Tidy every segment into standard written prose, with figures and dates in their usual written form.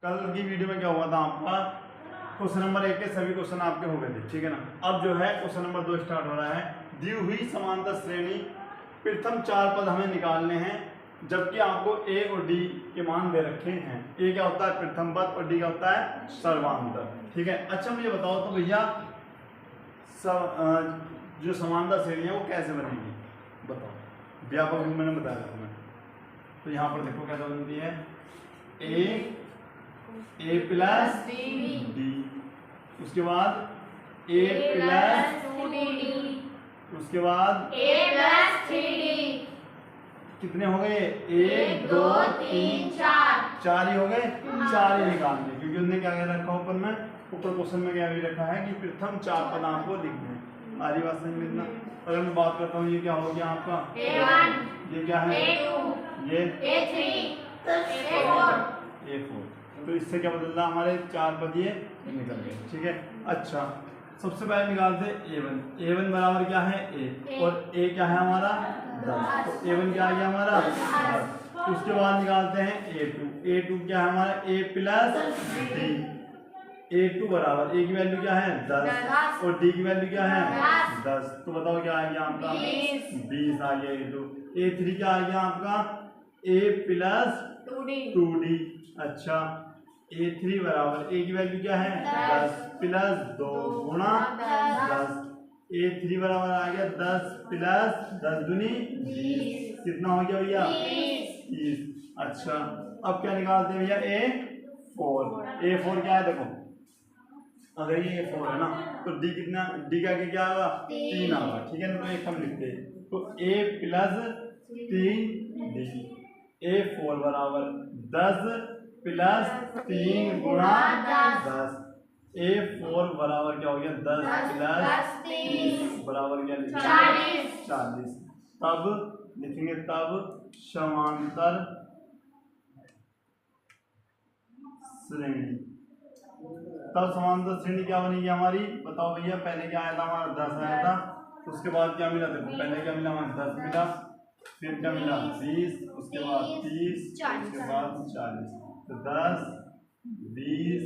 कल की वीडियो में क्या हुआ था आपका क्वेश्चन नंबर 1 के सभी क्वेश्चन आपके हो गए थे, ठीक है ना। अब जो है क्वेश्चन नंबर 2 स्टार्ट हो रहा है। दी हुई समांतर श्रेणी प्रथम 4 पद हमें निकालने हैं, जबकि आपको ए और डी के मान दे रखे हैं। ए क्या होता है प्रथम पद और डी क्या होता है सर्वांतर, ठीक है। अच्छा मुझे बताओ तो भैया जो समांतर श्रेणी है वो कैसे बनेगी, बताओ। व्यापक रूप मैंने बताया था तुम्हें, तो यहाँ पर देखो कैसे बनती है। ए प्लस डी, उसके बाद ए प्लस 2d, उसके बाद a plus 3d, कितने हो गए 1 2 3 4, 4 ही हो गए। 4 ही निकालने, क्योंकि उन्होंने क्या कह रखा ऊपर में, ऊपर क्वेश्चन में क्या भी रखा है कि प्रथम 4 पद आपको लिखने हैं। आरी बात समझ में इतना। अगर मैं बात करता हूँ ये क्या हो गया आपका a1, ये क्या है a2, ये a3, a4, A4, तो इससे क्या बदल रहा हमारे 4 पद ये निकल गए, ठीक है। अच्छा सबसे पहले निकालते A1 बराबर क्या है A, और A क्या है हमारा 10, तो A1 क्या आ गया हमारा 10। उसके बाद निकालते हैं A2 क्या है हमारा A प्लस डी। A2 बराबर A की वैल्यू क्या है 10 और D की वैल्यू क्या है 10, तो बताओ क्या आ गया आपका 20 आ गया A2। A3 क्या आ गया आपका A प्लस 2D। अच्छा A3 बराबर A की वैल्यू क्या है 10 प्लस 2 गुणा 10। A3 बराबर आ गया 10 प्लस 10 दूनी 20, कितना हो गया भैया 30। अच्छा अब क्या निकालते हैं भैया A4 क्या है देखो, अगर ये A4 है ना तो D कितना, D का क्या होगा 3 होगा, ठीक है ना। तो एक हम लिखते हैं तो A प्लस 3D, A4 बराबर 10 प्लस 3 गुणा 10। A4 बराबर क्या हो गया 10 प्लस 30 बराबर क्या लिखेंगे 40। तब लिखेंगे तब समांतर श्रेणी, तब समांतर श्रेणी क्या बनेगी हमारी, बताओ भैया। पहले क्या आया था हमारा 10 आया था, उसके बाद क्या मिला देखो, पहले क्या मिला हमारा 10 मिला, फिर क्या मिला 20, उसके बाद 30, उसके बाद 40, तो 10 20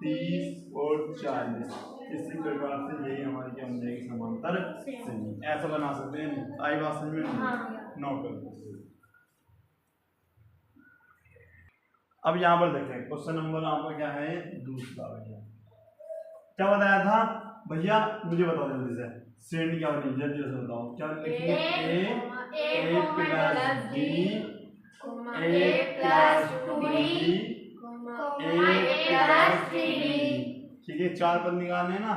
30 और 40। इसी प्रकार से यही हमारी क्या बन जाएगी समांतर श्रेणी। ऐसा बना सकते हैं, आई बात समझ में, नोट कर। अब यहाँ पर देखें क्वेश्चन नंबर आपका क्या है दूसरा भैया। क्या बताया था भैया, मुझे बताओ जल्दी से श्रेणी क्या बनी, जल्दी से बताओ क्या लिखेंगे A plus D, A plus 2D, A plus 3D, ठीक है। 4 पद निकालने हैं ना,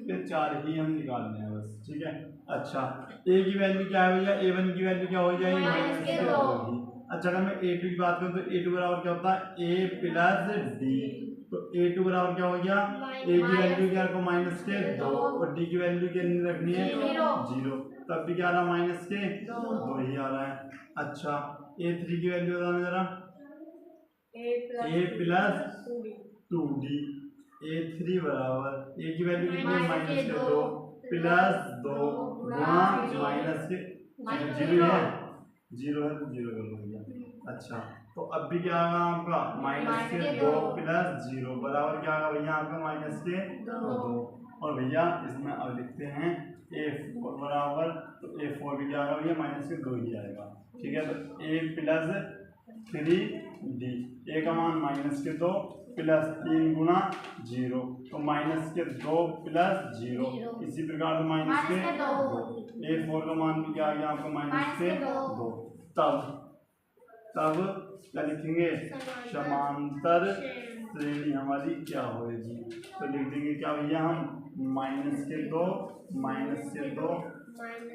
फिर 4 ही हम निकालने हैं बस, ठीक है। अच्छा A की वैल्यू क्या है भैया, A1 की वैल्यू क्या हो जाएगी -2। अच्छा अगर मैं A2 की बात करूं तो A2 बराबर क्या होता है A प्लस डी, तो A2 बराबर क्या हो गया A की वैल्यू क्या रखो -2 और D की वैल्यू कितनी रखनी है 0, तब भी क्या आ रहा -2 ही आ रहा है। अच्छा A3 की वैल्यू बताना जरा, A प्लस 2D, A3 बराबर A की वैल्यू कितनी है -2 प्लस 2 गुणा -0 है, 0 है तो 0 कर लो भैया। अच्छा तो अब भी क्या आएगा आपका -2 प्लस 0 बराबर क्या आएगा भैया आपका -2। और भैया इसमें अब लिखते हैं A4 बराबर, तो A4 भी क्या आएगा भैया -2 ही आएगा, ठीक है। तो A प्लस 3D, A का मान -2 प्लस 3 गुणा 0, तो -2 प्लस 0, इसी प्रकार से -2। A4 का मान भी क्या आ गया आपका -2। तब क्या लिखेंगे समांतर श्रेणी हमारी क्या होगी, तो लिख देंगे क्या भैया हम -2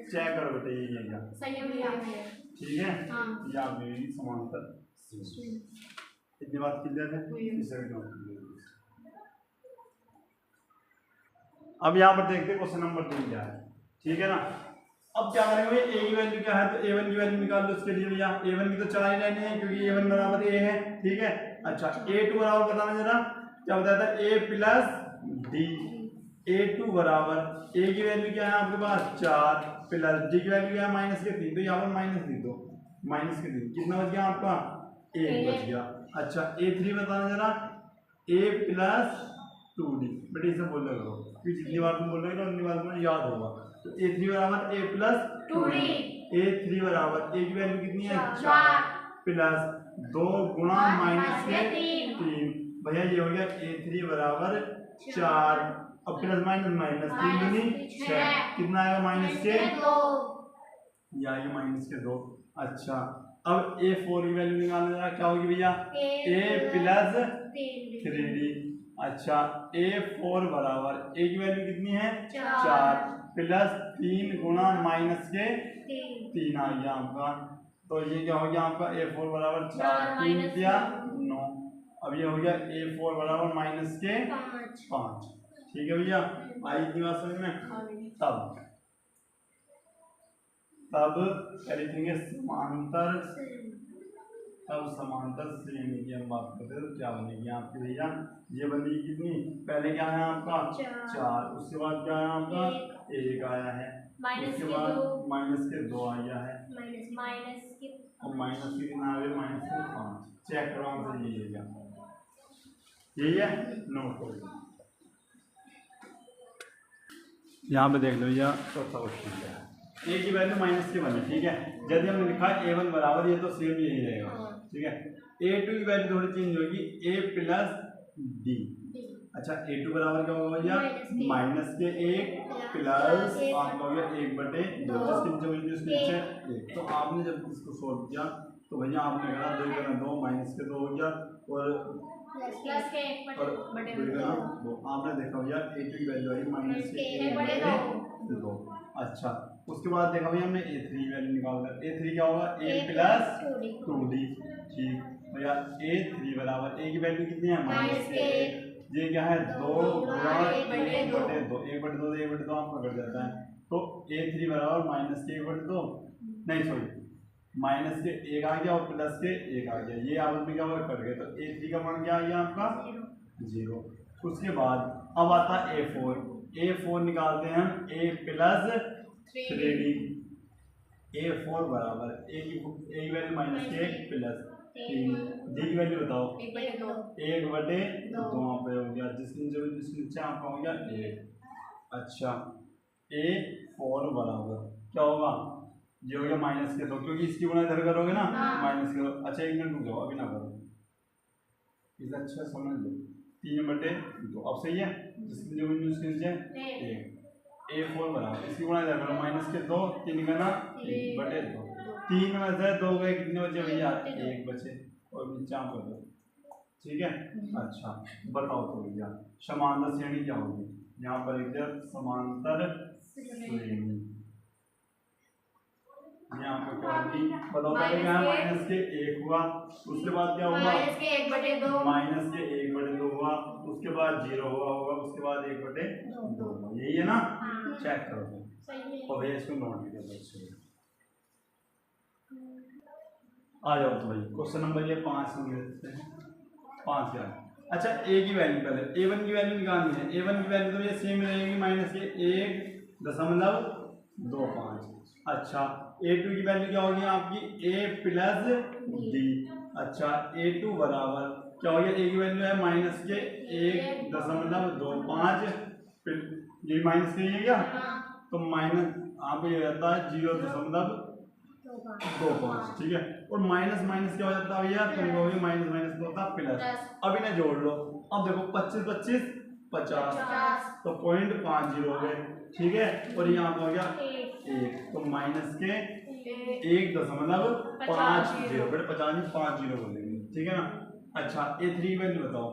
चेक करो बेटा ये क्या, ठीक है। ये आप मिलेगी समांतर श्रेणी। इतनी बात क्लियर है। अब यहाँ पर देखते हैं क्वेश्चन नंबर 3 क्या है, ठीक है ना। अब क्या करेंगे A की वैल्यू क्या है, तो A1 की वैल्यू निकाल दो। उसके लिए भैया A1 की तो 4 ही लाइनें हैं क्योंकि A1 बराबर A है, ठीक है। अच्छा A2 बराबर बताना जरा, क्या बताया था A प्लस डी, A2 बराबर A की वैल्यू क्या है आपके पास 4 प्लस D की वैल्यू क्या है -3, तो यहाँ पर माइनस लिख दो, -3 कितना बच गया आपका 1 बच गया। अच्छा A3 बताना जरा, ए प्लस 2d। बेटे इसे बोल रहे हो कि जितनी बार तुम बोल रहे हो उतनी बार तुम्हें याद होगा। तो a3 बराबर a प्लस 2d। a3 बराबर a की वैल्यू कितनी है 4 4 प्लस 2 गुणा माइनस के 3। 3। भैया ये हो गया a3 बराबर 4। अब प्लस माइनस माइनस 3 दूनी 6 कितना आएगा माइनस के 2। ये आएगा माइनस के 2। अच्छा अब a4 की वैल्यू निकालने का क्या होगी भैया a प्लस 3d। अच्छा a4 बराबर a की वैल्यू कितनी है 4 प्लस 3 गुणा माइनस के 3 आ गया आपका। तो ये क्या हो गया आपका a4 बराबर 4 3 दिया 9। अब ये हो गया a4 बराबर माइनस के 5। ठीक है भैया आई इतनी बात समझ में। तब क्या लिखेंगे समांतर। तब समांतर श्रेणी की हम बात करते हैं तो क्या बनेगी आपकी भैया ये बनेगी कितनी पहले क्या है आपका 4 उसके बाद क्या है आपका 1 आया है उसके बाद माइनस के 2 आ गया है और माइनस के कितना आ गया माइनस के 5। चेक करो आंसर यही है नोट करो। यहाँ पे देख लो भैया चौथा क्वेश्चन क्या है a की वैल्यू माइनस के 1 है। ठीक है यदि हमने लिखा a1 बराबर ये तो सेम यही रहेगा। ठीक है a2 की वैल्यू थोड़ी चेंज होगी a प्लस d। अच्छा a2 बराबर क्या होगा भैया माइनस के 1 प्लस आपका हो गया 1/2 जिसके नीचे 1। तो आपने जब इसको सोल्व किया तो भैया आपने कहा 2 गुना 2 माइनस के 2 हो गया और आपने देखा भैया a2 की वैल्यू आई माइनस के 1/2। अच्छा उसके बाद देखा भैया हमने a3 वैल्यू निकाल कर a3 क्या होगा a प्लस 2d। ठीक भैया a3 बराबर a की वैल्यू कितनी है माइनस के 1। ये क्या है 2 गुणा 1/2 1/2 आपका कट जाता है। तो a3 बराबर माइनस के 1/2 नहीं सॉरी माइनस के 1 आ गया और प्लस के 1 आ गया ये आपस में क्या कट गए। तो a3 का मान क्या आ गया आपका 0। उसके बाद अब आता है a4 निकालते हैं हम a प्लस 3d। a4 बराबर a की वैल्यू माइनस के 1 प्लस 3 d की वैल्यू बताओ 1/2 पे हो गया जिसके नीचे आपका हो गया 1। अच्छा a4 बराबर क्या होगा ये हो गया माइनस के 2 क्योंकि इसकी गुणा इधर करोगे ना माइनस के 2। अच्छा 1 मिनट रुक जाओ अभी ना करो इसे अच्छा समझ लो 3/2 अब सही है जिसके नीचे 1 a4 बराबर इसकी गुणा इधर करो माइनस के 2 3 गुना 1/2 3 में से 2 गए कितने बचे भैया 1 बचे और नीचे आप कर दो। ठीक है अच्छा बताओ तो भैया समांतर श्रेणी क्या होगी यहाँ पर लिख दिया समांतर श्रेणी। यहाँ पर क्या होगी बताओ पहले क्या है माइनस के 1 हुआ उसके बाद क्या हुआ माइनस के 1/2 हुआ उसके बाद 0 हुआ होगा उसके बाद 1/2 हुआ यही है ना। चेक करो और भैया इसको नोट कर आ जाओ। तो भाई क्वेश्चन नंबर ये 5 में लेते हैं 5 क्या है। अच्छा a की वैल्यू पहले a1 की वैल्यू निकालनी है। a1 की वैल्यू तो ये सेम रहेगी माइनस के 1.25। अच्छा a2 की वैल्यू क्या होगी आपकी a प्लस d। अच्छा a2 बराबर क्या हो गया a की वैल्यू है माइनस के 1.25 ये माइनस के ये क्या तो माइनस आप ये रहता है 0.25। ठीक है और माइनस माइनस क्या हो जाता है भैया तुम लोग माइनस माइनस क्या होता है प्लस। अब इन्हें जोड़ लो अब देखो 25 25 50 तो 0.50 हो गए। ठीक है और यहाँ पे हो गया 1 तो माइनस के 1.50 बेटे 50 में 5 0 बोलेंगे। ठीक है ना। अच्छा a3 वैल्यू बताओ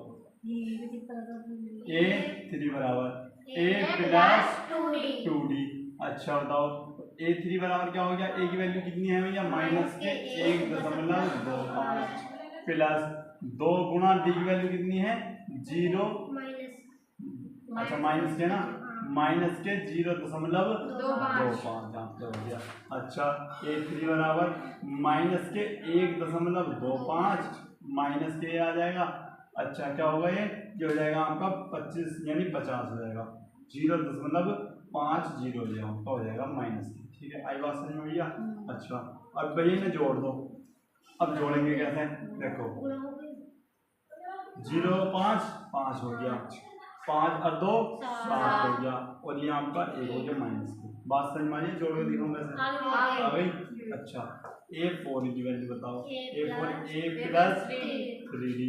a3 बराबर a प्लस 2d। अच्छा बताओ a3 बराबर क्या हो गया a की वैल्यू कितनी है भैया माइनस के 1.25 प्लस 2 गुणा d की वैल्यू कितनी है 0। अच्छा माइनस के ना माइनस के 0.25 हो गया। अच्छा a3 बराबर माइनस के 1.25 माइनस के आ जाएगा। अच्छा क्या होगा ये हो जाएगा आपका 25 यानी 50 हो जाएगा 0.50 हो जाएगा माइनस के। ठीक है आई बात समझ में भैया। अच्छा अब भैया में जोड़ दो। अब जोड़ेंगे कैसे देखो 0 5 5 हो गया, 5 और 2 7 हो गया, और ये आपका 1 हो गया माइनस की। बात समझ में आ रही है? जोड़ के दिखाऊं वैसे आ गई। अच्छा A4 की वैल्यू बताओ। A4 A प्लस 3D,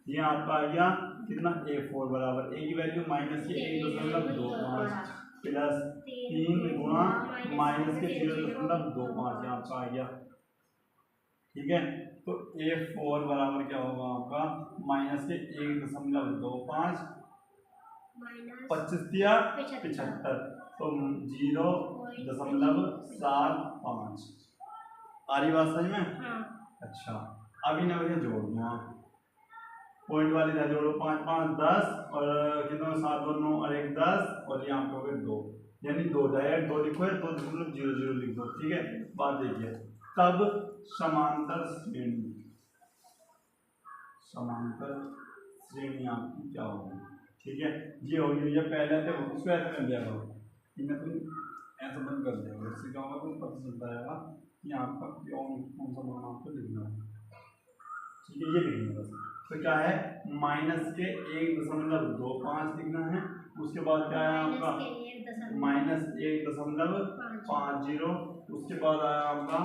ये आपका आ गया कितना A4 बराबर A की वैल्यू माइनस के 1.25 प्लस 3 गुणा माइनस के 0.25 यहाँ आपका आ गया। ठीक है, तो A4 बराबर क्या होगा आपका माइनस के 1.25 25 दिया 75, तो 0.75 आ रही बात समझ में? अच्छा अब इन्हें मुझे जोड़ना, पॉइंट वाली इधर जोड़ो, 5 5 10 और कितना 7 2 9 और 1 10 और यहाँ पे हो गए 2, यानी 2 डायरेक्ट 2 लिखो है 2.00 लिख दो। ठीक है, बात देखिए तब समांतर श्रेणी आपकी क्या होगी? ठीक है, ये होगी ये पहले थे उसको ऐसे कर दिया करो, इन्हें तुम ऐसा बंद कर दिया करो, इससे क्या होगा तुम पता चलता रहेगा कि आपका कौन सा मान आपको लिखना है। ठीक है, ये लिखना बस। तो क्या है माइनस के 1.25 लिखना है, उसके बाद क्या है आपका माइनस 1.50, उसके बाद आया आपका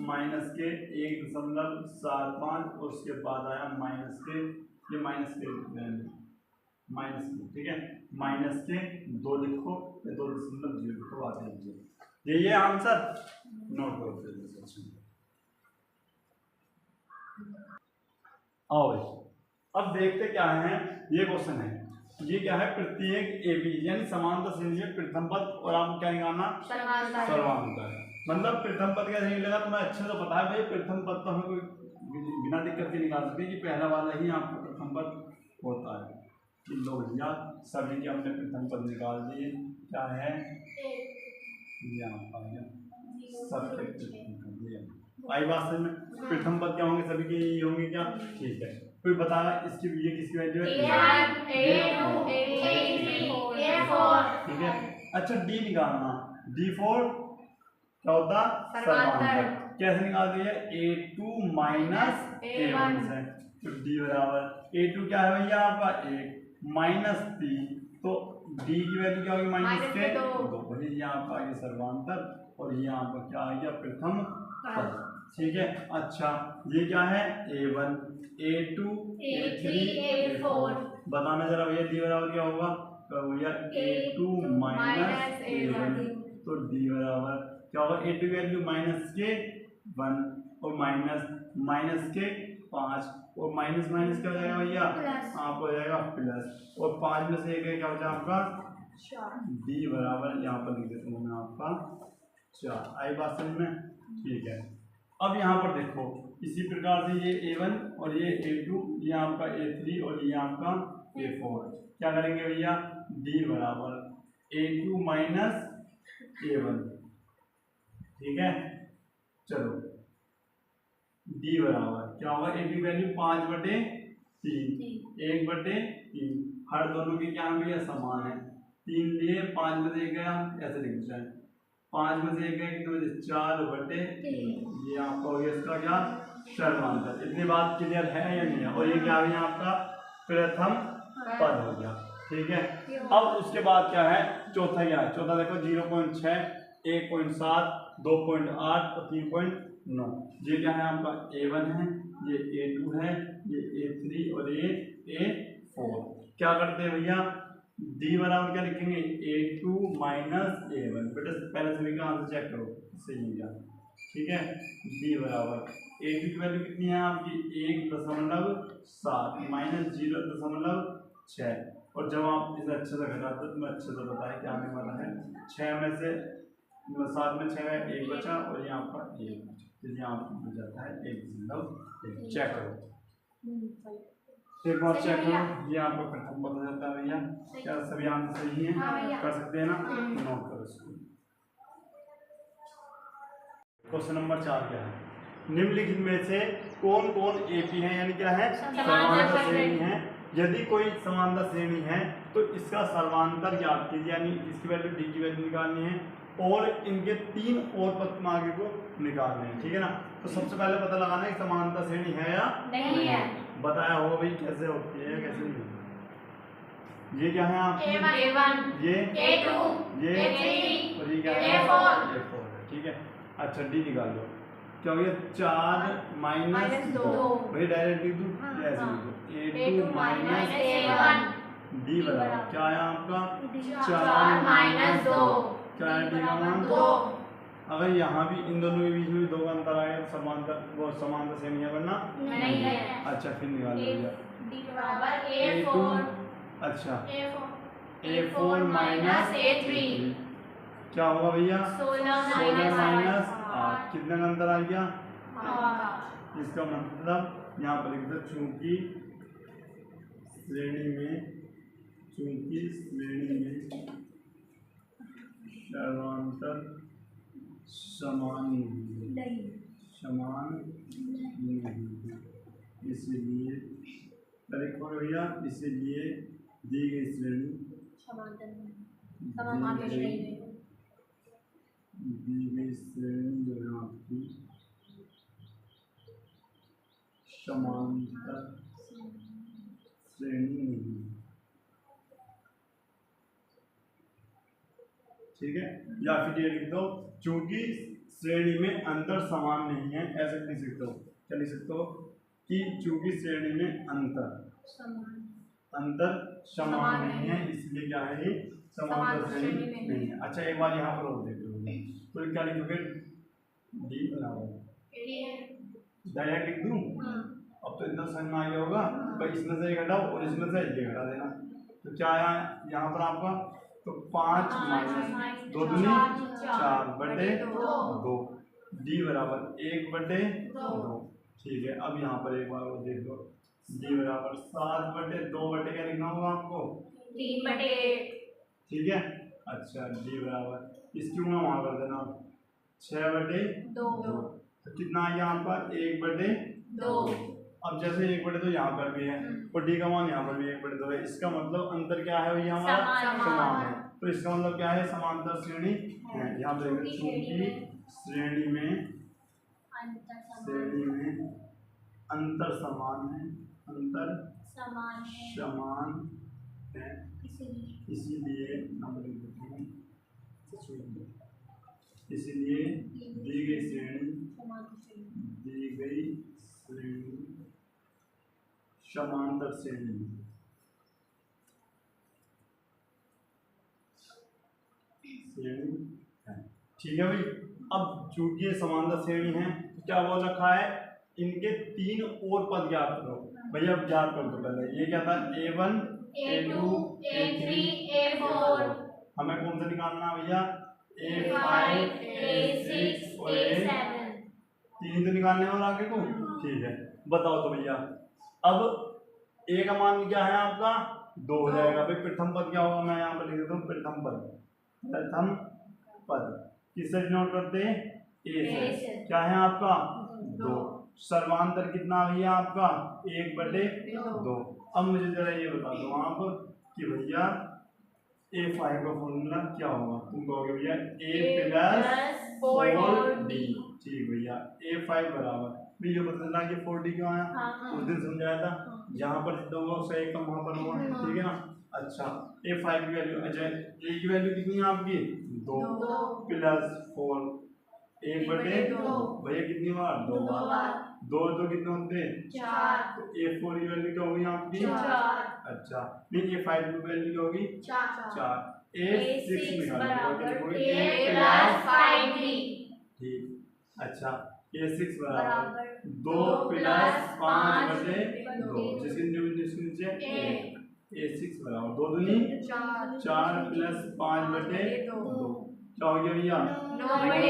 माइनस के 1.75 और उसके बाद आया माइनस के ये माइनस के ठीक है माइनस के 2 लिखो या 2.0 लिखो, बात लीजिए यही है आंसर, नोट करो। आओ अब देखते क्या है, ये क्वेश्चन है, ये क्या है प्रत्येक AB यानी समांतर श्रेणी में प्रथम पद और आपको क्या निकालना सर्वांतर, मतलब प्रथम पद कैसे निकलेगा तुम्हें अच्छे से पता है भाई, प्रथम पद तो हमें कोई बिना दिक्कत के निकाल सकते हैं कि पहला वाला ही आपको प्रथम पद होता है। इन लो भैया सभी के हमने प्रथम पद निकाल दिए, क्या है सबके आई बात में प्रथम पद क्या होंगे सभी के ये होंगे क्या? ठीक है, कोई बता इसकी ये किसकी वैल्यू है? ठीक है, अच्छा D निकालना, D4 क्या होता सर्वांतर, कैसे निकाल दिया A2 माइनस A1 से, तो D बराबर A2 क्या है भैया आपका 1 माइनस 3, तो D की वैल्यू क्या होगी माइनस के 2, वही यहाँ आपका ये सर्वांतर और ये आपका क्या आ गया प्रथम पद। ठीक है, अच्छा ये क्या है A1 A2 A3 A4, बताना जरा भैया D बराबर क्या होगा? तो भैया A2 माइनस A1, तो D बराबर क्या होगा? A2 की वैल्यू माइनस के 1 और माइनस के 5 और माइनस क्या हो जाएगा भैया आप हो जाएगा प्लस, और 5 में से 1 क्या हो जाएगा आपका D बराबर यहाँ पर लिख देता हूँ मैं आपका 4। आई बात समझ में? ठीक है, अब यहाँ पर देखो इसी प्रकार से ये A1 और ये A2, ये आपका A3 और ये आपका A4, क्या करेंगे भैया D बराबर A2 माइनस A1। ठीक है, चलो D बराबर क्या होगा? A की वैल्यू 5/3 1/3, हर दोनों के क्या भैया समान है, 3 लिए 5 में से 1 गया, ऐसे लिख दें 5 में से 1 गया कितने बजे 4/3, ये आपका हो गया इसका क्या सर्वांतर। इतनी बात क्लियर है या नहीं है? और ये क्या है आपका प्रथम पद हो गया। ठीक है, अब उसके बाद क्या है चौथा, क्या है चौथा देखो 0.6 1.7 2.8 और 3.9, ये क्या है आपका A1 है, ये A2 है, ये A3 और ये A4। क्या करते हैं भैया D बराबर क्या लिखेंगे A2 माइनस A1, बेटा पहले सभी का आंसर चेक करो सही है। ठीक है, D बराबर A2 की वैल्यू कितनी है आपकी 1.7 माइनस 0.6, और जब आप इसे अच्छे से घटाते हो तो मैं अच्छे से बताया क्या आने वाला है 6 में से 7 में 6 है 1 बचा और यहाँ पर 1, तो यहाँ पर जाता है 1.1। चेक करो एक बार चेक करो, ये आपको प्रथम पता जाता है भैया, क्या सभी आंसर सही हैं? कर सकते हैं ना? नोट करो इसको। क्वेश्चन नंबर 4 क्या है? निम्नलिखित में से कौन कौन AP है, यानी क्या है समांतर श्रेणी है। यदि कोई समांतर श्रेणी है तो इसका सर्वांतर ज्ञात कीजिए, यानी इसकी वैल्यू D की वैल्यू निकालनी है और इनके 3 और पद आगे को निकालने हैं। ठीक है ना, तो सबसे पहले पता लगाना है समांतर श्रेणी है या नहीं है। बताया हो भाई कैसे होती है कैसे नहीं होती। ये क्या है आपकी A1 ये A2 ये A3 और ये क्या है A4 A4 ठीक है। अच्छा डी निकाल लो क्या हो गया 4 माइनस दो। 2 भाई डायरेक्ट लिख दूं हाँ। या ऐसे लिख दूं A2 A2 minus A1 D बराबर क्या आया आपका 4 माइनस 2 क्या है डी का मान 2 अगर यहाँ भी इन दोनों के बीच में भी 2 का अंतर आएगा तो समांतर वो समांतर से नहीं करना नहीं है। अच्छा फिर निकाल लीजिए D बराबर A2 A4 अच्छा A4 माइनस A3 क्या होगा भैया 16 माइनस 8 कितने का अंतर आ गया 8 इसका मतलब यहाँ पर लिख दो चूंकि श्रेणी में सर्वांतर समान नहीं है इसलिए करेक्ट हो भैया इसलिए दी गई श्रेणी जो है आपकी समांतर श्रेणी नहीं है ठीक है। या फिर ये लिख दो चूंकि श्रेणी में अंतर समान नहीं है ऐसे लिख सकते हो क्या लिख सकते हो कि चूंकि श्रेणी में अंतर समान नहीं है इसलिए क्या है ये समांतर श्रेणी नहीं है। अच्छा एक बार यहाँ पर और देख लो तो क्या लिखोगे डी बराबर डायरेक्ट लिख दूं अब तो इतना समझ में आ गया होगा पर इसमें से एक हटाओ और इसमें से एक हटा देना तो क्या आया यहाँ पर आपका तो 5 माइनस 2 दूनी 4 बटे 2 डी बराबर 1 बटे 2 ठीक है। अब यहाँ पर एक बार वो देख लो डी बराबर 7 बटे 2 बटे क्या लिखना होगा आपको 3 बटे ठीक है। अच्छा डी बराबर इसकी मैं वहाँ कर देना 6 बटे 2 तो कितना आ गया आपका 1 बटे 2 अब जैसे 1 बटे 2 यहाँ पर भी है और डी का मान यहाँ पर भी 1 बटे 2 है इसका मतलब अंतर क्या है भैया हमारा समान है तो इसका मतलब क्या है समांतर श्रेणी है। यहाँ पर चूंकि श्रेणी में अंतर समान है इसीलिए दी गई श्रेणी समांतर श्रेणी है ठीक है भाई। अब चूंकि ये समांतर श्रेणी है तो क्या बोल रखा है इनके 3 और पद ज्ञात करो भैया अब ज्ञात कर दो पहले ये क्या था A1 A2 A3 A4 हमें कौन सा निकालना है भैया A5 A6 और A7 3 तो निकालने और आगे को ठीक है। बताओ तो भैया अब A का मान क्या है आपका 2 हो जाएगा भाई प्रथम पद क्या होगा मैं यहाँ पर लिख देता हूँ प्रथम पद किससे डिनोट करते हैं A से क्या है आपका 2 सर्वांतर कितना भैया आपका 1 बटे 2। अब मुझे जरा ये बता दो आप कि भैया A5 का फॉर्मूला क्या होगा तुम कहोगे भैया A प्लस 4D ठीक भैया A5 बराबर भी ये पता चला कि 4D क्यों आया उस दिन समझाया था जहाँ पर जितना होगा उससे एक कम वहाँ पर होगा ठीक है ना। अच्छा A5 की वैल्यू अच्छा A की वैल्यू कितनी है आपकी 2 प्लस 4 1 बटे 2 भैया कितनी बार 2 बार 2 तो कितने होते हैं 4 तो A4 की वैल्यू क्या होगी आपकी 4 अच्छा नहीं A5 की वैल्यू क्या होगी 4 A6 निकालो A प्लस 5D ठीक। अच्छा A6 बराबर 2 प्लस 5 बटे 2 जिसके नीचे A6 बराबर 2 दूनी 4 प्लस 5 बटे 2 क्या हो गया भैया 9 बटे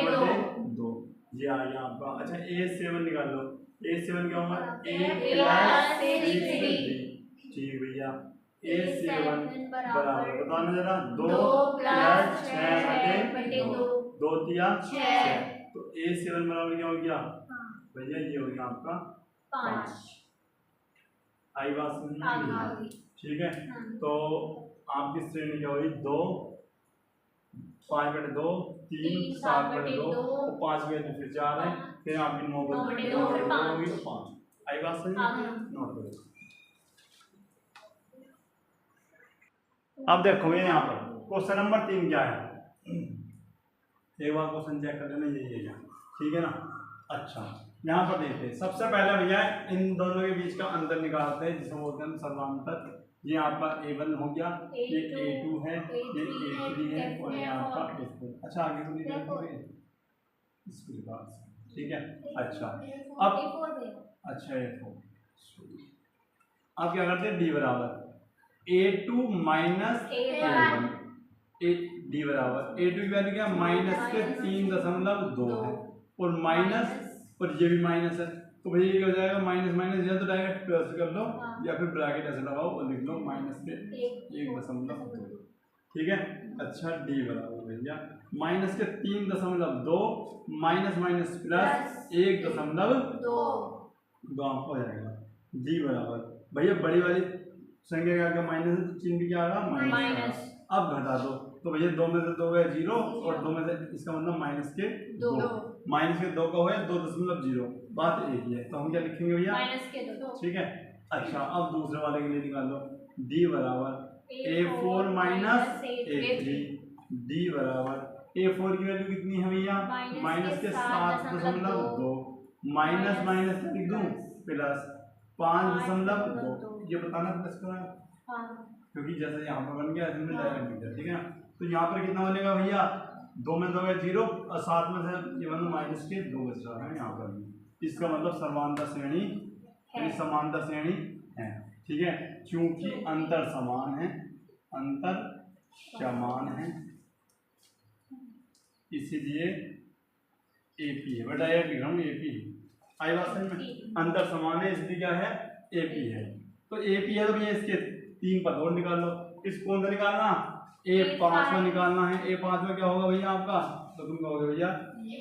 2 ये आ गया आपका। अच्छा A7 निकाल लो A7 क्या होगा A प्लस 6D ठीक भैया A7 बराबर बताना जरा 2 प्लस 6 बटे 2 दिया 6 तो A7 बराबर क्या हो गया भैया ये हो गया आपका 5 आई बात समझ ठीक है। तो आपकी श्रेणी क्या होगी 2 5 बटे 2 3 7 बटे 2 और 5 बटे फिर 4 है फिर आपकी 9 बटे 2 होगी तो 5 आई बात समझ हाँ। में? नोट करो। अब देखो ये यहाँ पर क्वेश्चन नंबर 3 क्या है, एक बार क्वेश्चन चेक कर लेना, ये क्या, ठीक है ना। अच्छा यहाँ पर देखते हैं, सबसे पहले भैया इन दोनों के बीच का अंतर निकालते हैं जिसे बोलते हैं सर्वांतर। ये आपका A1 हो गया, ये A2 है, ये A3 है और ये आपका A4। अच्छा आगे तो नहीं देखोगे इस प्रकार से, ठीक है। अच्छा अब अच्छा A4, अब क्या करते हैं, D बराबर A2 माइनस A1, डी बराबर A2 की वैल्यू क्या, माइनस के 3.2 है और माइनस, और ये भी माइनस है, तो भैया ये हो जाएगा माइनस माइनस, या तो डायरेक्ट प्लस कर लो या फिर ब्रैकेट ऐसे लगाओ और लिख लो माइनस के 1.2, ठीक है। अच्छा डी बराबर भैया माइनस के 3.2 माइनस माइनस प्लस 1.2 हो जाएगा। डी बराबर भैया बड़ी वाली संख्या क्या आएगा, माइनस चिन्ह भी क्या आएगा, माइनस। अब घटा दो तो भैया 2 में से 2 गए 0 और 2 में से, इसका मतलब माइनस के 2, माइनस के 2 का हुआ 2.0, बात एक ही है, तो हम क्या लिखेंगे भैया, माइनस के 2, ठीक है। अच्छा अब दूसरे वाले के लिए निकाल लो, डी बराबर A4 माइनस A3, डी बराबर A4 की वैल्यू कितनी है भैया, माइनस के 7.2, माइनस माइनस लिख दूं प्लस 5.2, ये बताना प्लस कराना, क्योंकि जैसे यहाँ पर बन गया ऐसे में डायरेक्ट लिख दिया, ठीक है ना। तो यहाँ पर कितना बनेगा भैया, 2 में 2 है 0 और 7 में से ये मतलब माइनस के 2 बच रहा है यहाँ पर भी, इसका मतलब समांतर श्रेणी यानी समांतर श्रेणी है, ठीक है। क्योंकि अंतर समान है, अंतर समान है इसीलिए AP है, मैं डायरेक्ट लिख रहा हूँ AP है, आई बात समझ में, अंतर समान है इसलिए क्या है, AP है। तो AP है तो भैया इसके 3 पद और निकाल लो, इस कौन सा निकालना, A5 में निकालना है। A5 में क्या होगा भैया आपका, तो तुम कहोगे भैया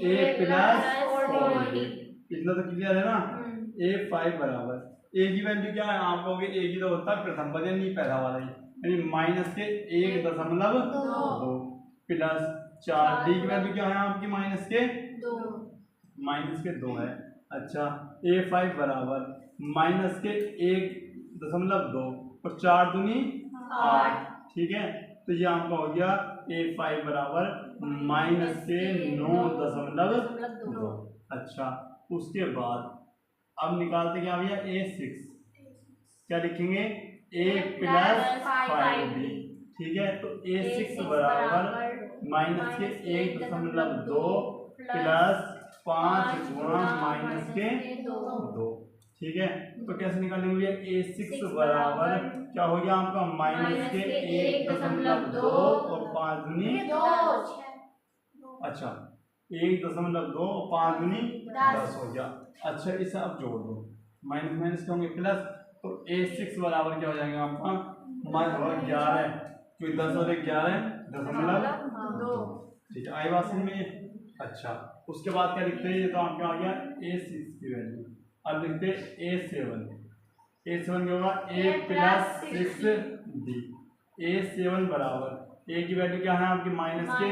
A प्लस 4D, इतना तो क्लियर है ना। A5 बराबर A की वैल्यू क्या है, आप कहोगे A की तो होता है प्रथम पद यानी पहला वाला ही, यानी माइनस के 1.2 प्लस 4D की वैल्यू क्या है आपकी, माइनस के 2 है। अच्छा A5 बराबर माइनस के 1.2 और 4 दूनी 8, ठीक है। तो ये आपका हो गया A5 बराबर माइनस के 9.2। अच्छा उसके बाद अब निकालते क्या भैया, A6 क्या लिखेंगे, A प्लस 5D, ठीक है। तो A6 बराबर माइनस के 1.2 प्लस 5 गुणा माइनस के 2, ठीक है। तो कैसे निकालेंगे भैया, A6 बराबर क्या हो गया आपका, माइनस के 1.2 और 5 दूनी 2, अच्छा 1.2 और 5 दूनी 10 हो गया। अच्छा इसे अब जोड़ दो, माइनस माइनस क्या होंगे प्लस, तो A6 बराबर क्या हो जाएगा आपका, 11, क्योंकि 10 और 11.2, ठीक है, आई बात समझ में। अच्छा उसके बाद क्या लिखते हैं, ये तो आपका आ गया A6 की वैल्यू, अब लिखते हैं A7 क्या होगा, A प्लस 6D, A7 बराबर A की वैल्यू क्या है आपकी, माइनस के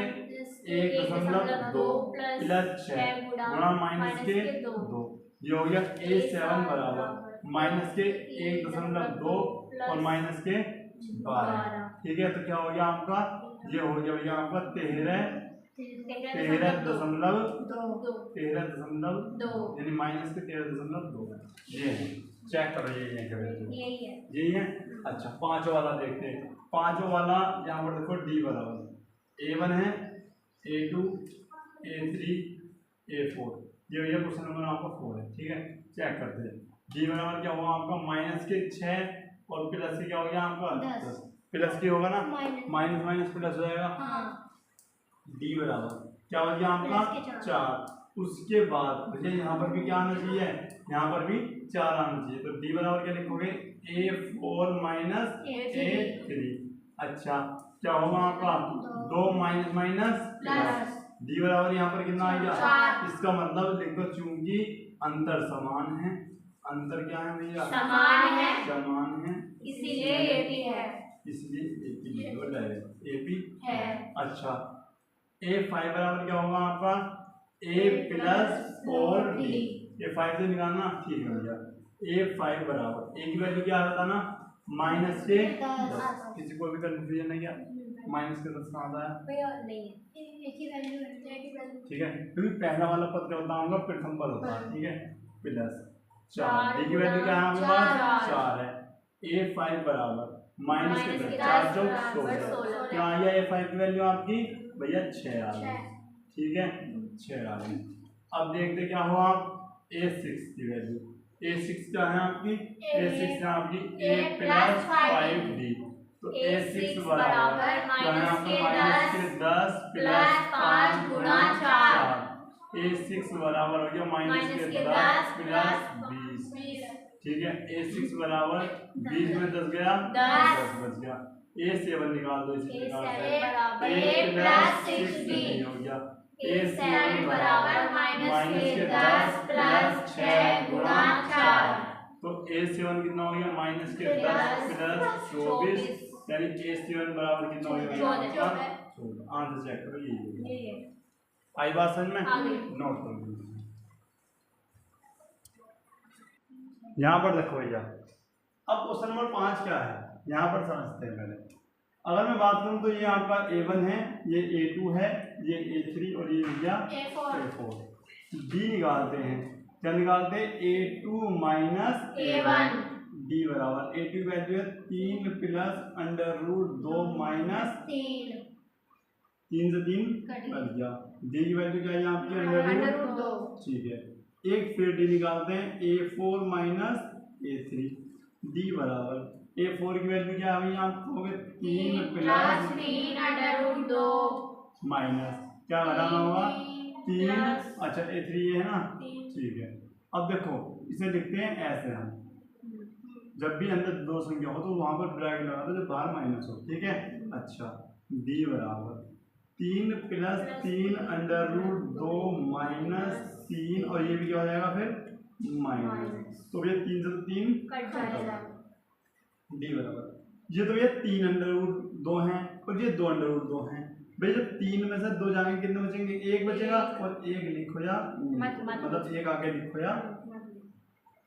1.2 प्लस 6 गुणा माइनस के 2, ये हो गया A7 बराबर माइनस के 1.2 और माइनस के 12, ठीक है। तो क्या हो गया आपका, ये हो गया भैया आपका 13.2 यानी माइनस के 13.2, ये है, चेक करो यही है। अच्छा पांचों वाला देखते हैं, पांचों वाला यहाँ पर देखो D बराबर A1 है, A2, A3, A4, ये भैया क्वेश्चन नंबर आपका 4 है, ठीक है। चेक करते हैं, D बराबर क्या होगा आपका, माइनस के 6 और प्लस के क्या हो गया आपका 10, प्लस के होगा ना, माइनस माइनस प्लस हो जाएगा। D बराबर क्या हो गया आपका 4, उसके बाद भैया यहाँ पर भी क्या आना चाहिए, यहाँ पर भी 4 आना चाहिए, तो D बराबर क्या लिखोगे, A4 माइनस A3। अच्छा क्या होगा आपका 2 माइनस माइनस प्लस, D बराबर यहाँ पर कितना आ गया, इसका मतलब देखो चूंकि अंतर समान है, अंतर क्या है भैया, समान है इसीलिए AP है, इसलिए AP है। अच्छा A5 बराबर क्या होगा आपका, A प्लस 4D, A5 से निकालना, ठीक है भैया। A5 बराबर ए की वैल्यू क्या आता है ना माइनस के 10। किसी को भी कंफ्यूजन है क्या माइनस के 10 कहाँ आता है ठीक है क्योंकि पहला वाला पद क्या होता होगा प्रथम पद होता है ठीक है प्लस 4 डी की वैल्यू क्या है हमारे पास 4 है A5 बराबर माइनस के 10 4 जो 16 क्या आ गया A5 की वैल्यू आपकी भैया 6 आ गई ठीक है 6 आ गई। अब देखते क्या हुआ A6 की वैल्यू A6 क्या है आपकी A6 है आपकी A प्लस 5D तो A6 बराबर क्या है आपका माइनस के 10 प्लस 5 गुणा 4 A6 बराबर हो गया माइनस के 10 प्लस 20 ठीक है A6 बराबर 20 में 10 गया 10 बच गया A7 निकाल दो इसी प्रकार से A प्लस 6D हो गया A7 बराबर माइनस के 10 प्लस 6 गुणा 4 तो A7 कितना हो गया माइनस के 10 प्लस 24 यानी A7 बराबर कितना हो गया 14 आंसर चेक करो यही है आई बात समझ में नोट कर लो यहाँ पर देखो भैया अब क्वेश्चन नंबर 5 क्या है यहाँ पर समझते हैं पहले। अगर मैं बात करूँ तो ये आपका A1 है ये A2 है ये A3 और ये भैया A4 D निकालते हैं क्या निकालते हैं A2 माइनस A1 D बराबर A2 की वैल्यू है 3 प्लस अंडर रूट 2 माइनस 3 से 3 कट गया D की वैल्यू क्या है आपकी अंडर रूट 2 ठीक है एक फिर D निकालते हैं A4 माइनस A3 D बराबर A4 की वैल्यू क्या है आपको 3 प्लस 3 अंडर रूट 2 माइनस क्या बनाना होगा 3 अच्छा A3 ये है ना ठीक है। अब देखो इसे लिखते हैं ऐसे हम जब भी अंदर दो संख्या हो तो वहां पर ब्रैकेट लगा दो जब बाहर माइनस हो ठीक है। अच्छा D बराबर 3 प्लस 3 अंडर रूट 2 माइनस 3 और ये भी क्या हो जाएगा फिर माइनस तो ये 3 से 3 कट जाएगा D बराबर ये तो ये 3 अंडर रूट 2 हैं और ये 2 अंडर रूट 2 हैं भाई जब 3 में से 2 जाएंगे कितने बचेंगे एक बचेगा और एक लिखो या मतलब एक आगे लिखो या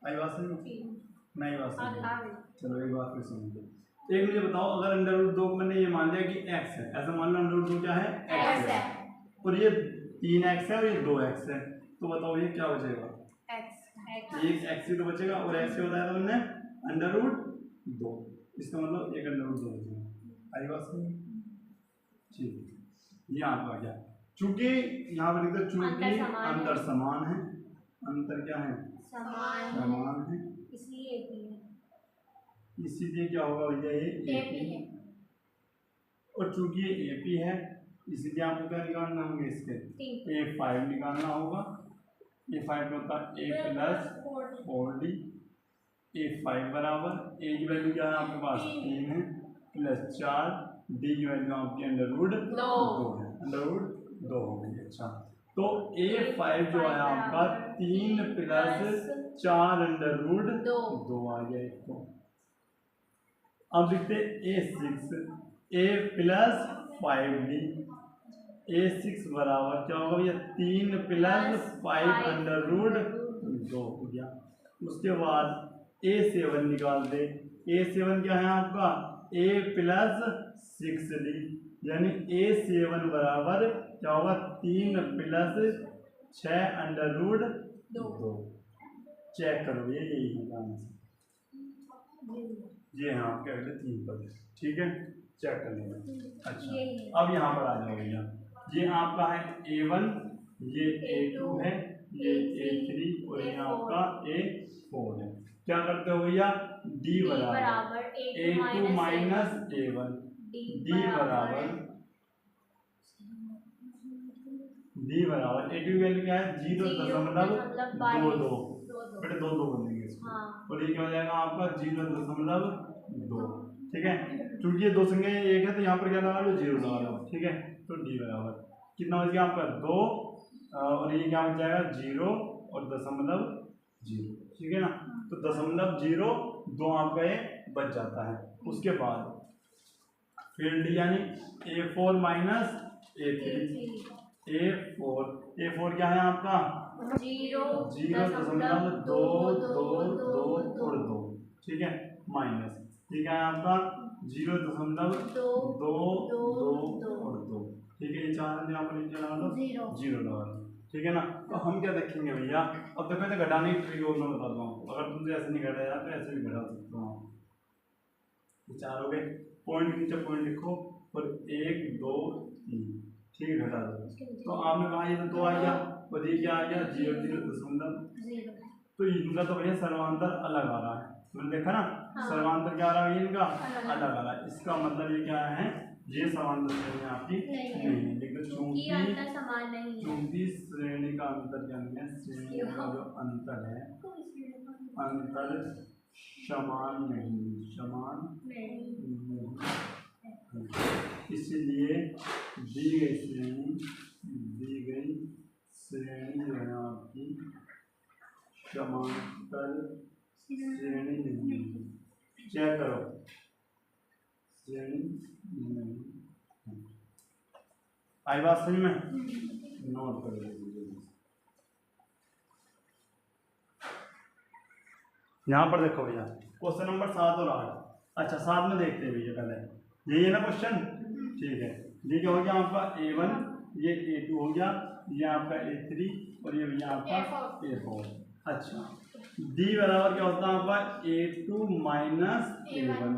आई बात समझ नहीं बात समझ चलो एक बात फिर समझो एक मुझे बताओ अगर अंडर रूट 2 मैंने ये मान लिया कि x है ऐसा मान लो अंडर रूट 2 क्या है x है और ये 3x है और ये 2x है तो बताओ ये क्या बचेगा x एक x ही तो बचेगा और x से बताया था हमने अंडर रूट 2 इसका मतलब एक अंडर रूट 2 बचेगा आई बात समझ ठीक ये आपका आ गया चूंकि यहाँ पर लिखते चूंकि अंतर समान है अंतर क्या है समान है इसीलिए क्या होगा भैया ये AP है और चूंकि ये AP है इसीलिए आपको क्या निकालना होंगे इसके A5 निकालना होगा A5 होता है A प्लस 4D A5 बराबर A की वैल्यू क्या है आपके पास 3 है प्लस 4 D की वैल्यू आपकी अंडर रूट 2 है अंडर रूट 2 हो गई। अच्छा तो A5 जो है आपका 3 प्लस 4 अंडर रूट 2 आ गया एक तो अब लिखते A6 A plus 5D A6 बराबर क्या होगा भैया 3 प्लस 5 अंडर रूट 2 हो गया। उसके बाद A7 निकाल दे A7 क्या है आपका A प्लस 6D यानी A7 बराबर क्या होगा 3 प्लस 6 अंडर रूट 2 चेक करो ये यही होगा आंसर ये हाँ क्या कहते 3 पद ठीक है चेक कर लेना। अच्छा अब यहाँ पर आ जाओ भैया ये आपका है A1 ये A2 है ये A3 और ये आपका A4 है क्या करते हो भैया D बराबर A2 माइनस A1 D बराबर A2 की वैल्यू क्या है 0.22 बेटे 2 बनेंगे इसको और ये क्या हो जाएगा आपका 0.2 ठीक है क्योंकि ये दो संख्या एक है तो यहाँ पर क्या लगा लो 0 लगा लो ठीक है तो D बराबर कितना हो गया आपका 2 और ये क्या हो जाएगा 0 और 0.0 ठीक है ना तो 0.02 आपका ये बच जाता है। उसके बाद फिर D यानी A4 माइनस A3 A4 क्या है आपका 0.222 ठीक है, माइनस ठीक है आपका 0.2222 ठीक है, ये चार यहाँ पर नीचे लगा दो, जीरो लगा दो ठीक है ना। तो हम क्या देखेंगे भैया, अब देखो तो घटाने की ट्रिक और मैं बता दूँ, अगर तुमसे ऐसे नहीं घटाया तो ऐसे भी घटा सकते हो। ये चार हो गए, पॉइंट नीचे पॉइंट लिखो और 1 2 3 ठीक है, घटा दो। तो आपने कहा ये तो 2 आ गया और ये क्या आ गया 0.0। तो इनका तो भैया सर्वांतर अलग आ रहा है, तुमने देखा ना। हाँ। सर्वांतर क्या आ रहा है इनका, अलग आ रहा है। इसका मतलब ये क्या है, ये समांतर श्रेणी आपकी नहीं है, लेकिन चूंकि श्रेणी का अंतर क्या नहीं है, श्रेणी का जो अंतर है अंतर समान नहीं, इसलिए दी गई श्रेणी जो है आपकी समांतर श्रेणी नहीं है। चेक करो, श्रेणी नहीं। आई बात समझ में, नोट कर लीजिए। यहाँ पर देखो भैया क्वेश्चन नंबर 7 और 8। अच्छा 7 में देखते हैं भैया, पहले यही है ना क्वेश्चन, ठीक है। ये क्या हो गया आपका A1, ये A2 हो गया, ये आपका A3 और ये भैया आपका A4। अच्छा D बराबर क्या होता है आपका A2 माइनस A1,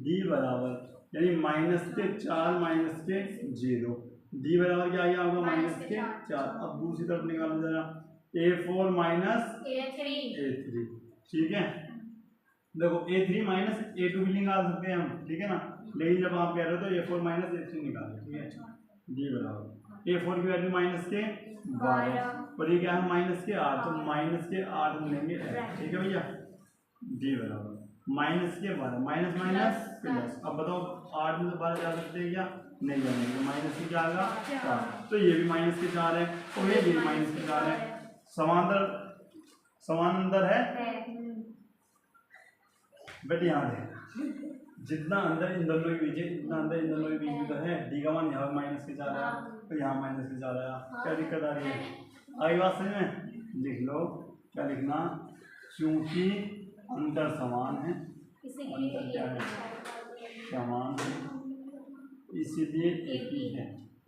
D बराबर यानी माइनस के 4 माइनस के 0, D बराबर क्या आ गया आपका माइनस के 4। अब दूसरी तरफ निकालो जरा, A4 माइनस A3 ठीक है। देखो A3 माइनस A2 भी निकाल सकते हैं हम, ठीक है ना, लेकिन जब आप कह रहे हो तो A4 माइनस A3 निकालो, ठीक है। D बराबर A4 की वैल्यू माइनस के 12 और ये क्या है माइनस के 8, तो माइनस के 8 मिलेंगे, ठीक है भैया। D बराबर माइनस के 12, माइनस माइनस प्लस। अब बताओ 8 में से 12 जा सकते हैं क्या, नहीं जाएंगे, तो माइनस के क्या आएगा 4, तो ये भी माइनस के 4 है और ये भी माइनस के 4 है। समान अंतर है बेटे, यहाँ है जितना अंदर इन दोनों के बीच है इतना अंदर इन दोनों के बीच में तो है। D का मान यहाँ माइनस के 4 आया तो यहाँ माइनस के 4 आया, क्या दिक्कत आ रही है, आई बात समझ में। लिख लो, क्या लिखना, क्योंकि अंतर समान है, अंतर क्या है समान है, इसीलिए AP है,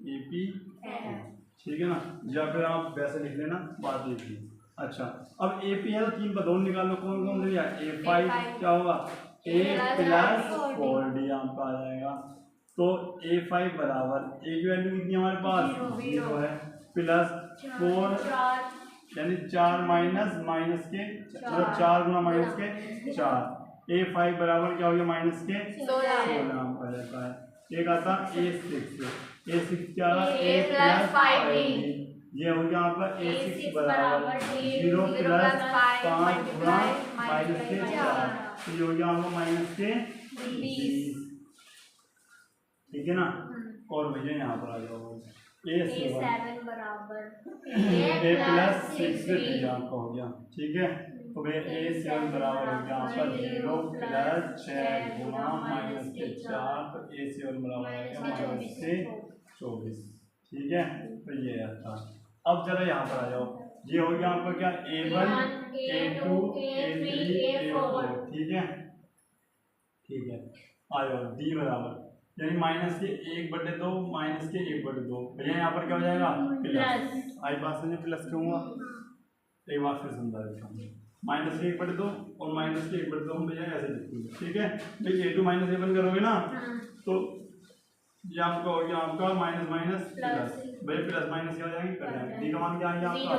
AP है, ठीक है ना। या फिर आप वैसे लिख लेना, बात एक ही। अच्छा अब AP है तो 3 पर 2 निकालो, कौन कौन से भैया, A5 क्या होगा A प्लस 4D आपका आ जाएगा। तो A5 बराबर A की वैल्यू कितनी हमारे पास 0 है, प्लस 4 यानी 4 माइनस माइनस के मतलब 4 गुना माइनस के 4। A5 बराबर क्या हो गया माइनस के 16 आपका जाता है। एक आता A6 क्या आ A प्लस 5D, ये हो गया आपका A6 बराबर 0 प्लस 5 गुना माइनस के 4, तो ये हो गया आपको माइनस के 20, ठीक है ना। और भैया यहाँ पर आ जाओ A7 बराबर A प्लस 6D आपका हो गया, ठीक है। तो भैया A7 बराबर हो गया आपका 0 प्लस 6 गुना माइनस के 4, तो A7 बराबर हो गया माइनस के 24, ठीक है। तो ये आता, अब जरा यहाँ पर आ जाओ, ये हो गया आपका क्या A1 A2 A3 A4, ठीक है, ठीक है। आ जाओ D बराबर यानी माइनस के 1/2 माइनस के 1/2, भैया यहाँ पर क्या हो जाएगा प्लस। आई पास में प्लस क्यों हुआ, एक बार फिर समझा देता हूँ। माइनस के 1/2 और माइनस के 1/2 हम भैया ऐसे लिखेंगे, ठीक है। भाई A2 माइनस A1 करोगे ना तो ये आपका हो गया आपका माइनस माइनस प्लस, भाई प्लस माइनस क्या हो जाएंगे कर जाएंगे। D का मान क्या आ गया आपका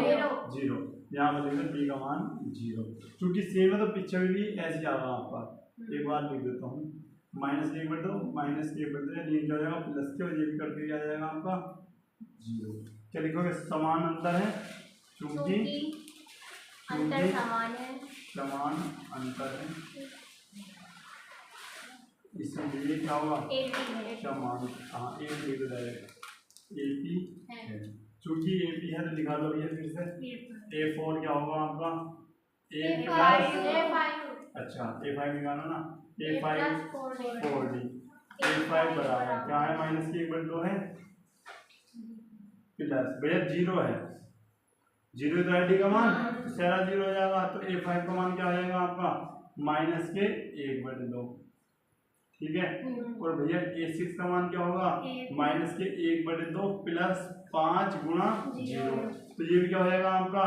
0, यहाँ पर लिख दो D का मान 0, क्योंकि सेम है तो पीछे भी ऐसे आ रहा आपका। एक बार लिख देता हूँ, माइनस के 1/2 माइनस के 1/2 ये क्या हो जाएगा प्लस के, और ये भी करके क्या आ जाएगा आपका 0। क्या लिखोगे, समान अंतर है क्योंकि अंतर समान है, समान अंतर है, इसलिए क्या होगा समान। हाँ AP है, चूंकि AP है तो निकाल लो भैया फिर से। A4 क्या होगा आपका A प्लस, अच्छा A5 निकालो ना, A5 4D, A5 बराबर क्या है माइनस के 1/2 है प्लस भैया 0 है, जीरो तो डी का मान सारा जीरो हो जाएगा, तो A5 का मान क्या हो जाएगा आपका -1/2। ठीक है। और भैया A6 का मान क्या होगा -1/2 प्लस 5 गुणा 0, तो ये भी क्या हो जाएगा आपका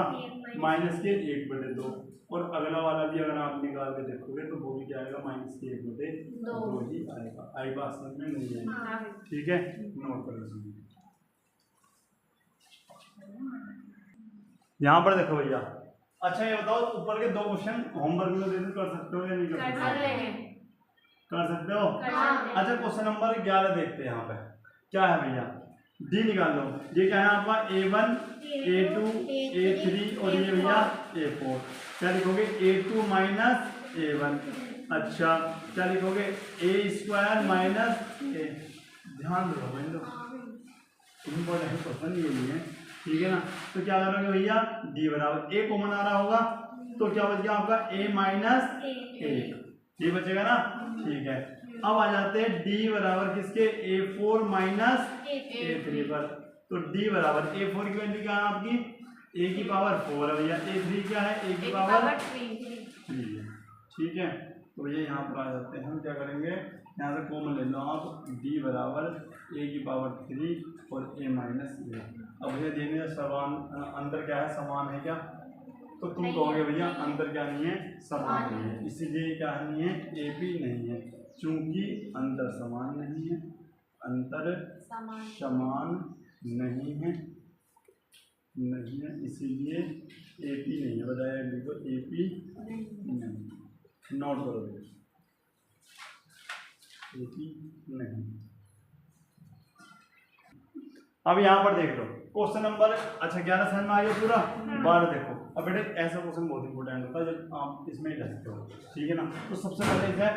-1/2। और अगला वाला भी अगर आप निकाल के देखोगे तो वो भी क्या आएगा -1/2 ही आएगा। आई बात समझ में नहीं आएगी। ठीक है, नोट कर लीजिए। यहाँ पर देखो भैया। अच्छा ये बताओ, ऊपर के 2 क्वेश्चन होमवर्क में दे कर सकते हो या नहीं कर सकते? कर सकते हो। अच्छा क्वेश्चन नंबर 11 देखते हैं। यहाँ पे क्या है भैया, डी निकाल लो। ये क्या है आपका A1 A2 A3 और ये भैया A4। क्या लिखोगे A2 - A1। अच्छा क्या लिखोगे A² - A। ध्यान दो इम्पोर्टेंट क्वेश्चन ये नहीं है। ठीक है ना, तो क्या करोगे भैया D बराबर A कॉमन आ रहा होगा, तो क्या बच गया आपका A - A। ये बचेगा ना। ठीक है, अब आ जाते हैं D बराबर किसके A4 - A3 पर। तो D बराबर A4 की वैल्यू क्या है आपकी A की पावर 4 है भैया, A3 क्या है A की पावर 3 है। ठीक है, तो भैया यहाँ पर आ जाते हैं हम क्या करेंगे, यहाँ से कॉमन ले लो आप, D बराबर A की पावर 3 और A - A। अब भैया देखने समान अंतर क्या है, समान है क्या, तो तुम कहोगे भैया अंतर क्या नहीं है, समान नहीं है, इसीलिए क्या नहीं है AP नहीं है, क्योंकि अंतर समान नहीं है, अंतर समान नहीं है इसीलिए AP नहीं है। बताया लिखो AP नहीं। नोट करो भैया AP नहीं। अब यहाँ पर देख लो क्वेश्चन नंबर, अच्छा 11 समझ में आ गया पूरा। 12 देखो। अब बेटे ऐसा क्वेश्चन बहुत इंपॉर्टेंट होता है जब आप इसमें ही रखते हो। ठीक है ना, तो सबसे पहले इसे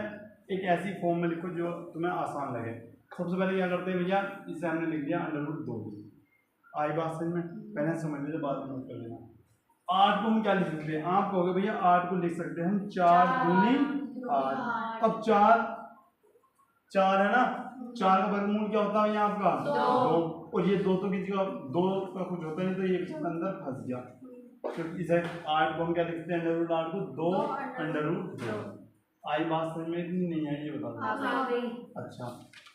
एक ऐसी फॉर्म में लिखो जो तुम्हें आसान लगे। सबसे पहले क्या करते हैं भैया, इसे हमने लिख दिया √2। आई बात समझ में, पहले समझ लीजिए, बाद में नोट कर लेना। 8 को हम क्या लिख सकते हैं, आप कहोगे भैया 8 को लिख सकते हैं हम 4 दूनी 8। अब 4 है ना, 4 का वर्गमूल क्या होता है यहाँ आपका 2। और ये 2 तो किसी का 2 का कुछ होता नहीं, तो ये अंदर फंस गया। तो इसे 8 को हम क्या लिखते हैं √8 को 2 √2। आई बात समझ में नहीं आई, ये बता दो। अच्छा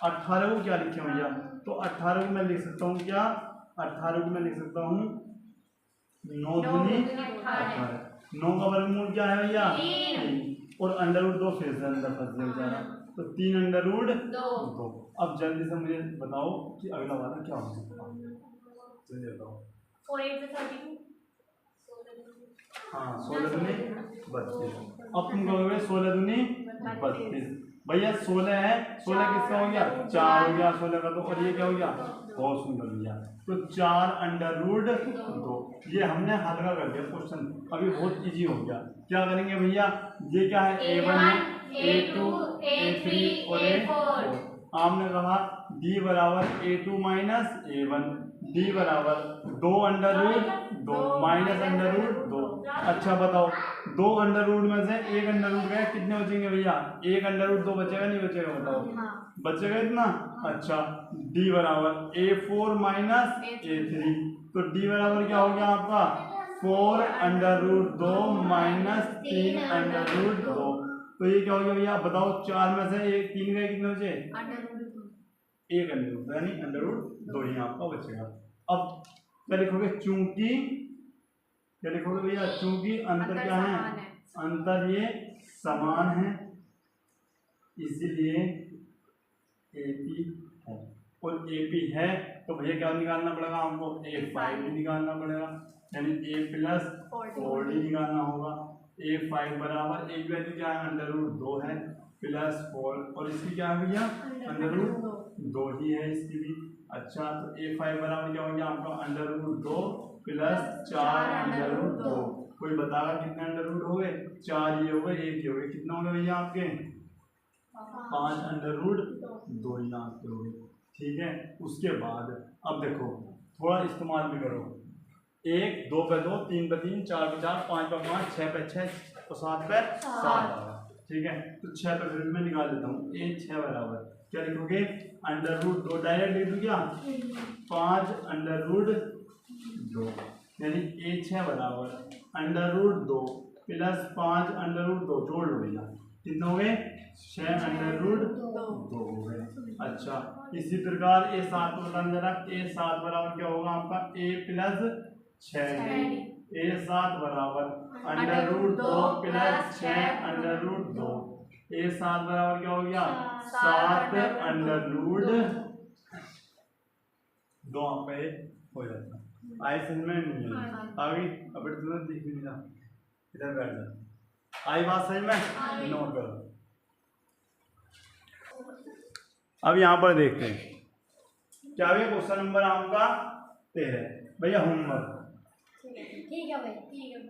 18 को क्या लिखे भैया, तो 18 को मैं लिख सकता हूँ क्या, 18 को मैं लिख सकता हूँ 9 दूनी 18। 9 का वर्गमूल क्या है भैया 3 और √2 फिर से अंदर फंस गया बेचारा, तो 3 √2। अब जल्दी से मुझे बताओ कि अगला वाला क्या हो सकता है, जल्दी बताओ। हाँ 16 दूनी 32। अब तुम कहोगे 16 दूनी 32। भैया 16 है, 16 किसका हो गया 4 हो गया 16 का, तो और ये क्या हो गया, बहुत सुंदर भैया, तो 4 √2। ये हमने हल्का कर दिया क्वेश्चन, अभी बहुत इजी हो गया। क्या करेंगे भैया, ये क्या है A1 A2 A3 और A4। आपने कहा D बराबर A2 - A1, D बराबर 2 √2 -√2। अच्छा बताओ 2 √ में से 1 √ गया, कितने बचेंगे भैया, 1 √2 बचेगा नहीं बचेगा, बताओ बचेगा इतना। अच्छा D बराबर A4 - A3, तो D बराबर क्या हो गया आपका 4 √2 - 3 √2। तो ये क्या हो गया भैया, बताओ 4 में से 3 गए, कितने बचे 1 √2, यानी √2 ही आपका बचेगा। अब क्या लिखोगे, चूंकि क्या लिखोगे भैया, चूंकि अंतर क्या है, अंतर ये समान है इसलिए AP है। और AP है तो भैया क्या निकालना पड़ेगा हमको, A5 भी निकालना पड़ेगा, यानी A + 4D निकालना होगा। A5 बराबर एक वैल्यू क्या है √2 है प्लस 4, और इसकी क्या है भैया √2 ही है इसकी भी। अच्छा तो A5 बराबर क्या हो गया आपका √2 प्लस 4 √2। कोई बताएगा कितने √ हो गए, 4 ये हो गए, 1 ये हो गए, कितना हो गया भैया आपके 5 √2 ही आपके हो गए। ठीक है, उसके बाद अब देखो थोड़ा इस्तेमाल भी करो, 1 2 पे 2 3 पे 3 4 पे 4 5 पे 5 6 पे 6 और 7 पे 7। ठीक है, तो 6 पे फिर मैं निकाल देता हूँ, A6 बराबर क्या लिखोगे √2 डायरेक्ट लिख दूँ क्या, 5 √2। यानी a6 बराबर √2 प्लस 5 √2 जोड़ लो भैया, कितने हो गए 6 √2 हो गए। अच्छा इसी प्रकार a7 बताना जरा, a7 बराबर क्या होगा आपका a प्लस 6, a7 बराबर √2 प्लस 6 √2, a7 बराबर क्या हो गया 7 √2 आपका ये हो जाता है। आई समझ में नहीं आई? आ गई? अब तुम्हें दिख नहीं रहा, इधर बैठ जा। आई बात समझ में? नोट करो। अब यहाँ पर देखते हैं क्या है क्वेश्चन नंबर आपका 13 भैया होमवर्क ठीक है भाई, ठीक है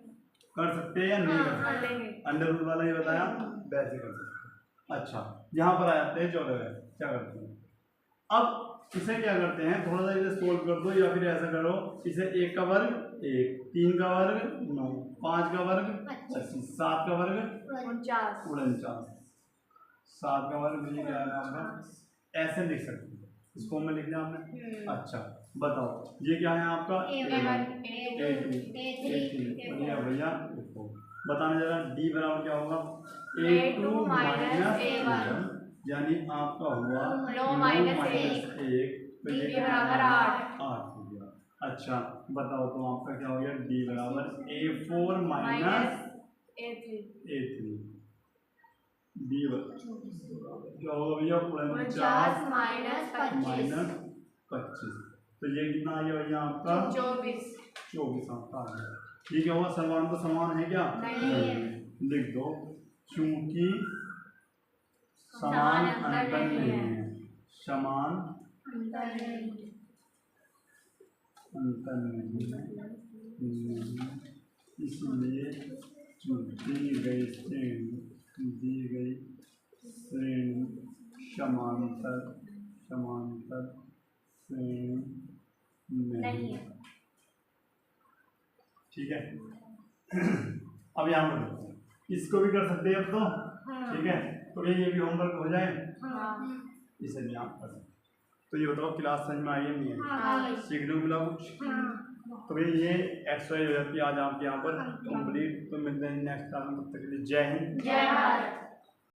कर सकते हैं या नहीं कर सकते? अंडर रूट वाला ही बताया वैसे कर सकते हैं। अच्छा यहाँ पर आ जाते हैं 14, क्या करते हैं अब इसे क्या करते हैं, थोड़ा सा इसे सोल्व कर दो या फिर ऐसा करो, इसे 1 का वर्ग 1, 3 का वर्ग 9, 5 का वर्ग 25, 7 का वर्ग 49, 7 का वर्ग भी क्या है आपका, ऐसे लिख सकते हैं, इसको में लिखना आपने। अच्छा बताओ ये क्या है आपका भैया भैया देखो बताना जरा, डी बराबर क्या होगा a2 माइनस a1, यानी आपका हुआ 9 माइनस 1 तो ये बराबर 8 हो गया। अच्छा बताओ तो आपका क्या हो गया डी बराबर a4 माइनस a3, डी क्या होगा भैया 49 माइनस 25, तो ये कितना आ गया भैया आपका 24 आपका आ गया। ठीक है, हुआ समान तो समान है क्या? नहीं लिख दो, क्योंकि समान अंतर नहीं है, समान अंतर नहीं है, इसलिए दी गई श्रेणी समांतर श्रेणी नहीं है। ठीक है अब यहाँ पर देखते हैं, इसको भी कर सकते हैं अब तो। ठीक है तो ये भी होमवर्क हो जाए, इसे भी आप कर सकते। तो ये बताओ क्लास समझ में आई है नहीं है? सीखने को मिला कुछ? तो भाई ये एक्सरसाइज हो जाती है आज आपके यहाँ पर कंप्लीट। तो मिलते हैं नेक्स्ट क्लास में, तब तक के लिए जय हिंद जय भारत।